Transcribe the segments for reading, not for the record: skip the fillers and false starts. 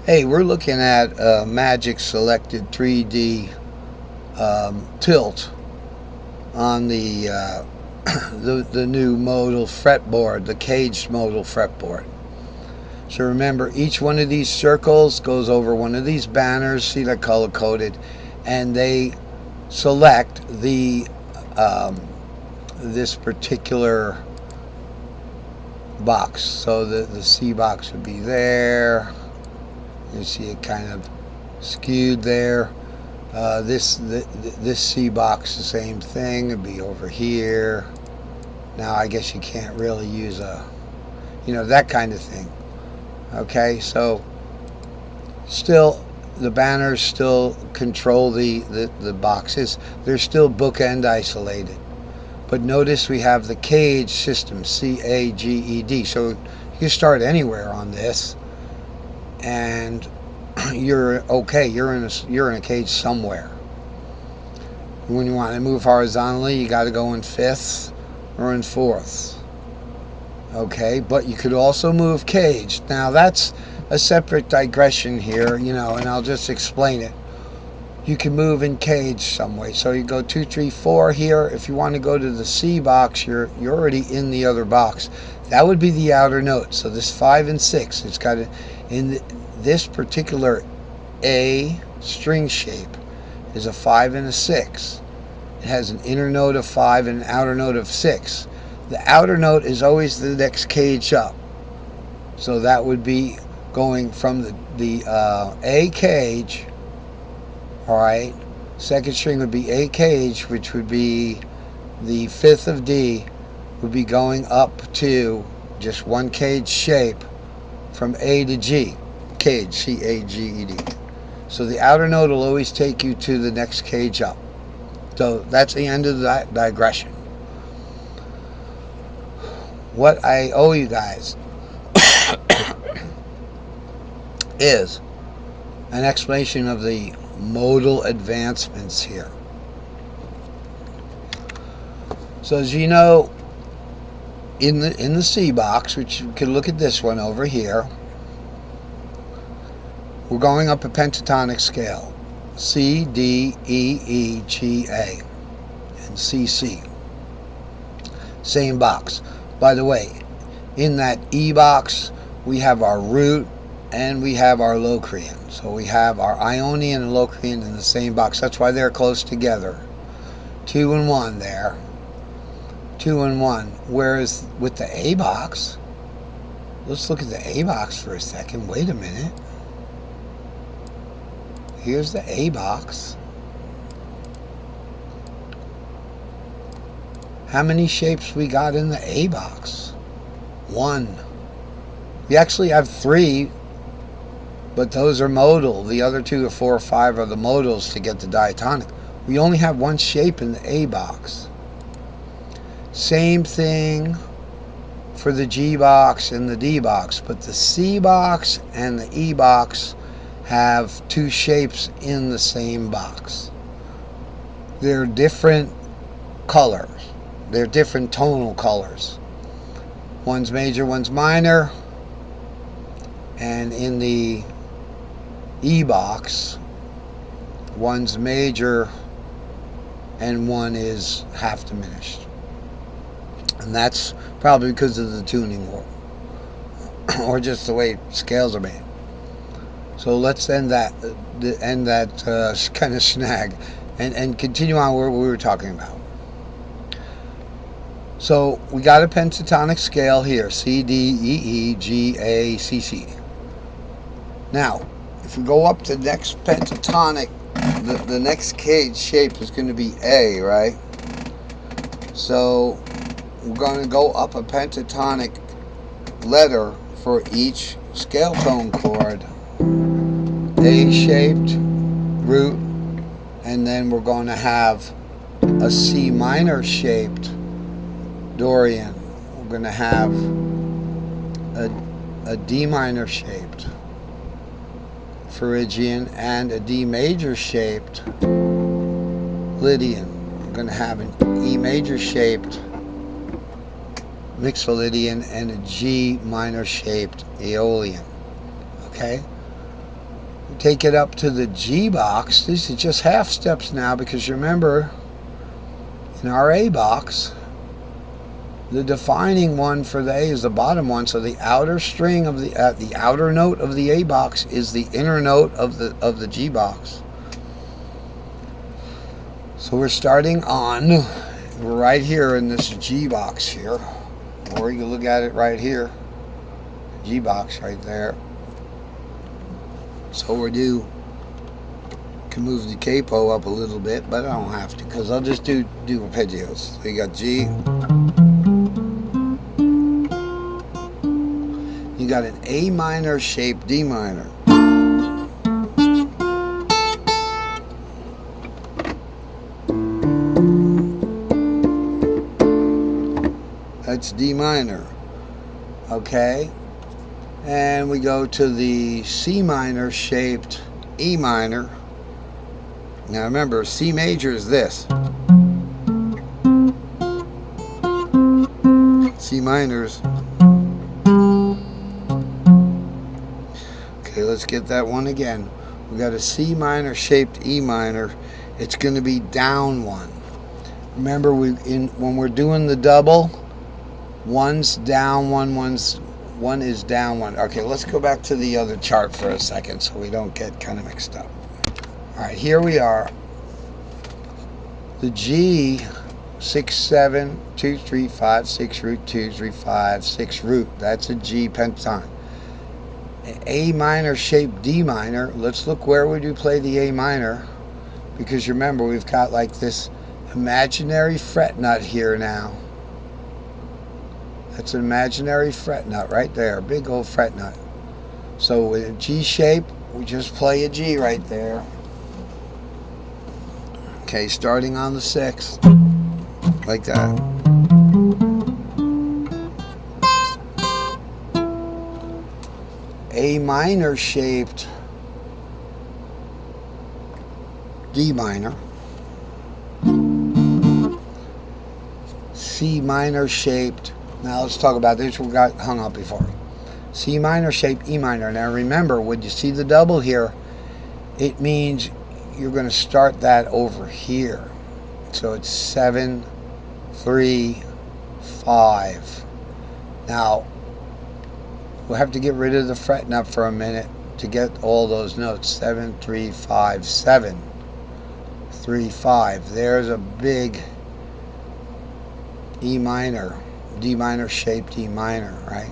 Hey, we're looking at a Magic Selected 3D tilt on the, the new modal fretboard, the caged modal fretboard. So remember, each one of these circles goes over one of these banners. See, they're color coded, and they select the this particular box. So the C box would be there. You see it kind of skewed there. This C box, the same thing. It'd be over here. Now I guess you can't really use that kind of thing. Okay, so still the banners still control the boxes. They're still bookend isolated. But notice we have the cage system, CAGED. So you start anywhere on this, and you're okay. You're in a cage somewhere. When you want to move horizontally, you got to go in fifths or in fourths. Okay, but you could also move caged. Now that's a separate digression here, and I'll just explain it. You can move in cage some way. So you go 2, 3, 4 here. If you want to go to the C box, you're already in the other box. That would be the outer note. So this 5 and 6, it's got this particular A string shape is a 5 and a 6. It has an inner note of 5 and an outer note of 6. The outer note is always the next cage up. So that would be going from the A cage. Alright, second string would be A cage, which would be the 5th of D, would be going up to just one cage shape from A to G. Cage, C-A-G-E-D. So the outer note will always take you to the next cage up. So that's the end of that digression. What I owe you guys is an explanation of the modal advancements here. So as you know, in the C box, which you can look at this one over here, we're going up a pentatonic scale, C, D, E, E, G, A, and C, C. Same box. By the way, in that E box, we have our root and we have our Locrian. So we have our Ionian and Locrian in the same box. That's why they're close together. 2 and 1 there. 2 and 1. Whereas with the A box, let's look at the A box for a second. Wait a minute. Here's the A box. How many shapes we got in the A box? 1. We actually have 3, but those are modal. The other 2 or 4 or 5 are the modals to get the diatonic. We only have 1 shape in the A box. Same thing for the G box and the D box, but the C box and the E box have 2 shapes in the same box. They're different colors. They're different tonal colors. One's major, one's minor. And in the E box, one's major and one is half diminished. And that's probably because of the tuning or just the way scales are made. So let's end that kind of snag and continue on where we were talking about. So we got a pentatonic scale here, C, D, E, E, G, A, C, C. Now, if we go up to the next pentatonic, the next cage shape is going to be A, right? So we're going to go up a pentatonic letter for each scale tone chord. A-shaped, root, and then we're going to have a C minor shaped Dorian. We're going to have a D minor shaped Phrygian and a D major shaped Lydian. We're going to have an E major shaped Mixolydian and a G minor shaped Aeolian. Okay? take it up to the G box. These are just half steps now, because remember, in our A box, the defining one for the A is the bottom one, so the outer string of the outer note of the A box is the inner note of the G box. So we're starting on, we're right here in this G box here, or you can look at it right here, G box right there. So we can move the capo up a little bit, but I don't have to, because I'll just do arpeggios. So you got G. You got an A minor shaped D minor. That's D minor. Okay? And we go to the C minor shaped E minor. Now remember, C major is this. C minors. Okay, let's get that one again. We got a C minor shaped E minor. It's going to be down one. Remember, when we're doing the double, one's down one, one is down one. Okay, let's go back to the other chart for a second so we don't get kind of mixed up. All right, here we are. The G, 6, 7, 2, 3, 5, 6 root, 2, 3, 5, 6 root. That's a G pentatonic. A minor shaped D minor. Let's look where would you play the A minor, because remember, we've got like this imaginary fret nut here now. That's an imaginary fret nut right there, big old fret nut. So with a G shape, we just play a G right there. Okay, starting on the 6th, like that. A minor shaped D minor. C minor shaped, now let's talk about this, we got hung up before. C minor shaped E minor. Now remember, when you see the double here, it means you're going to start that over here. So it's 7, 3, 5. Now, we'll have to get rid of the fret nut for a minute to get all those notes. 7, 3, 5, 7, 3, 5. There's a big E minor, D minor shaped E minor, right?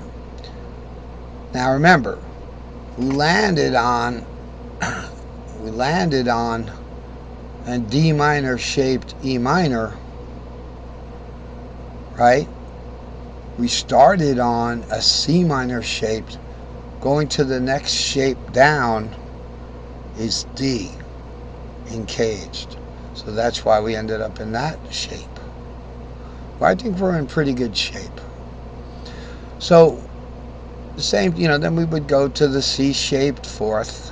Now remember, we landed on a D minor shaped E minor, right? We started on a C minor shaped. Going to the next shape down is D in caged. So that's why we ended up in that shape. Well, I think we're in pretty good shape. So the same, then we would go to the C shaped 4th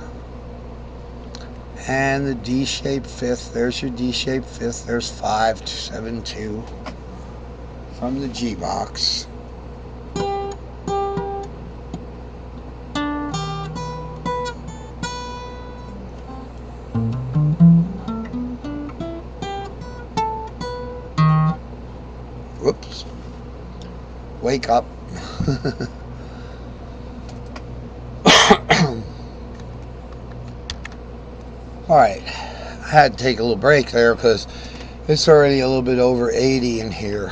and the D shaped 5th. There's your D shaped 5th. There's 5, 7, 2 from the G box. Whoops. Wake up. Alright, I had to take a little break there because it's already a little bit over 80 in here.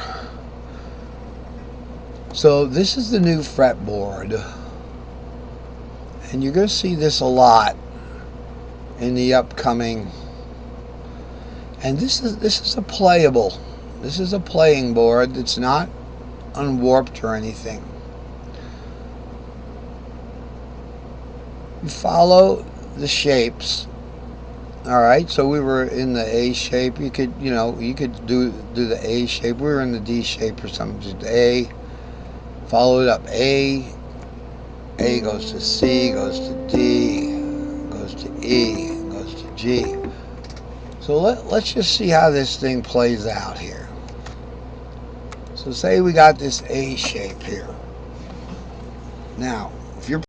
So this is the new fretboard, and you're going to see this a lot in the upcoming. And this is a playable. This is a playing board. It's not unwarped or anything. You follow the shapes. All right, so we were in the A shape. You could, you could do the A shape. We were in the D shape or something. Just A. Follow it up. A goes to C, goes to D, goes to E, goes to G. So let's just see how this thing plays out here. So say we got this A shape here. Now, if you're